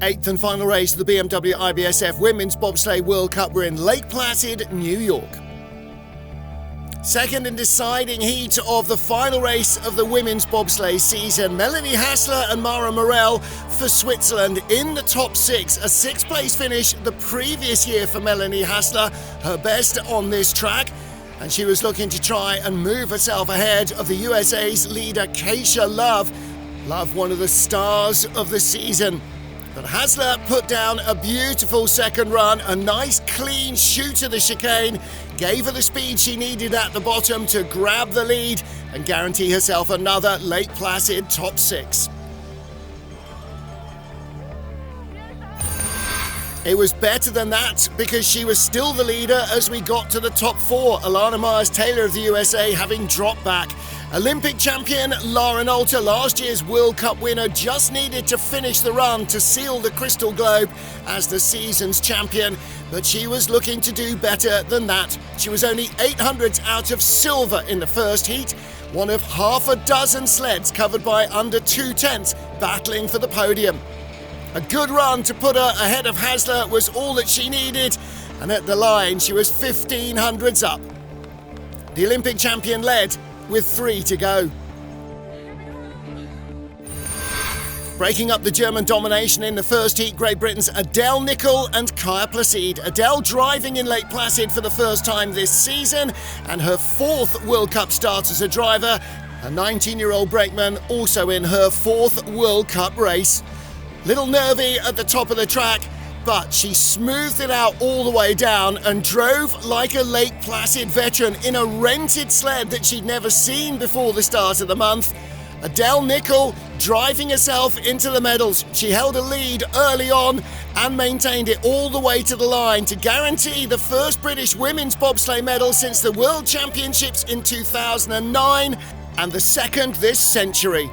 Eighth and final race of the BMW IBSF Women's Bobsleigh World Cup. We're in Lake Placid, New York. Second and deciding heat of the final race of the women's bobsleigh season. Melanie Hassler and Mara Morell for Switzerland in the top six. A sixth place finish the previous year for Melanie Hassler, her best on this track. And she was looking to try and move herself ahead of the USA's leader, Keisha Love. Love, one of the stars of the season. But Hassler put down a beautiful second run, a nice clean shoot to the chicane, gave her the speed she needed at the bottom to grab the lead and guarantee herself another Lake Placid top six. It was better than that because she was still the leader as we got to the top four. Alana Myers-Taylor of the USA having dropped back. Olympic champion Lauren Alter, last year's World Cup winner, just needed to finish the run to seal the Crystal Globe as the season's champion, but she was looking to do better than that. She was only 800ths out of silver in the first heat, one of half a dozen sleds covered by under 2/10 battling for the podium. A good run to put her ahead of Hassler was all that she needed, and at the line she was 1500ths up. The Olympic champion led with 3 to go. Breaking up the German domination in the first heat, Great Britain's Adele Nichol and Lake Placid. Adele driving in Lake Placid for the first time this season and her 4th World Cup start as a driver. A 19-year-old brakeman also in her 4th World Cup race. Little nervy at the top of the track, but she smoothed it out all the way down and drove like a Lake Placid veteran in a rented sled that she'd never seen before the start of the month. Adele Nichol driving herself into the medals. She held a lead early on and maintained it all the way to the line to guarantee the first British women's bobsleigh medal since the World Championships in 2009 and the second this century.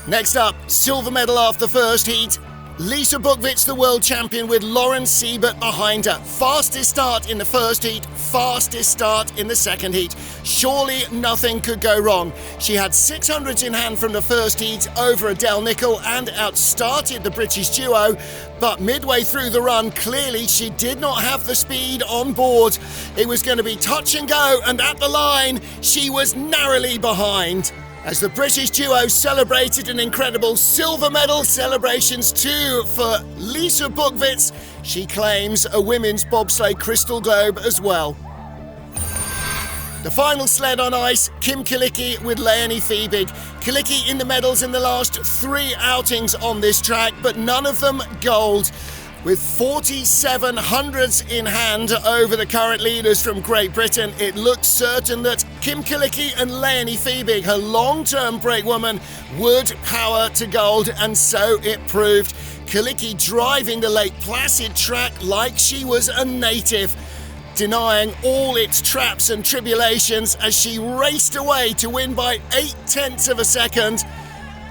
Next up, silver medal after the first heat. Lisa Bookitt, the world champion, with Lauren Siebert behind her. Fastest start in the first heat, fastest start in the second heat. Surely nothing could go wrong. She had 600s in hand from the first heat over Adele Nichol and outstarted the British duo. But midway through the run, clearly she did not have the speed on board. It was going to be touch and go, and at the line, she was narrowly behind. As the British duo celebrated an incredible silver medal, celebrations too for Lisa Bookitt. She claims a women's bobsleigh Crystal Globe as well. The final sled on ice, Kim Kilicki with Leonie Fiebig. Kilicki in the medals in the last 3 outings on this track, but none of them gold. With 4,700ths in hand over the current leaders from Great Britain, it looked certain that Kim Kilicki and Leonie Fiebig, her long-term brakewoman, would power to gold, and so it proved. Kilicki driving the Lake Placid track like she was a native, denying all its traps and tribulations as she raced away to win by 0.8 of a second.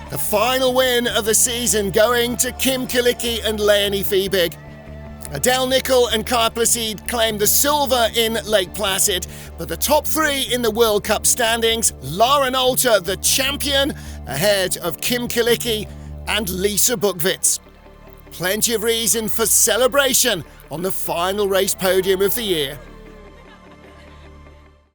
The final win of the season going to Kim Kilicki and Leonie Fiebig. Adele Nichol and Lake Placid claimed the silver in Lake Placid, but the top 3 in the World Cup standings, Lauren Alter, the champion, ahead of Kim Kilicki and Lisa Bookitt. Plenty of reason for celebration on the final race podium of the year.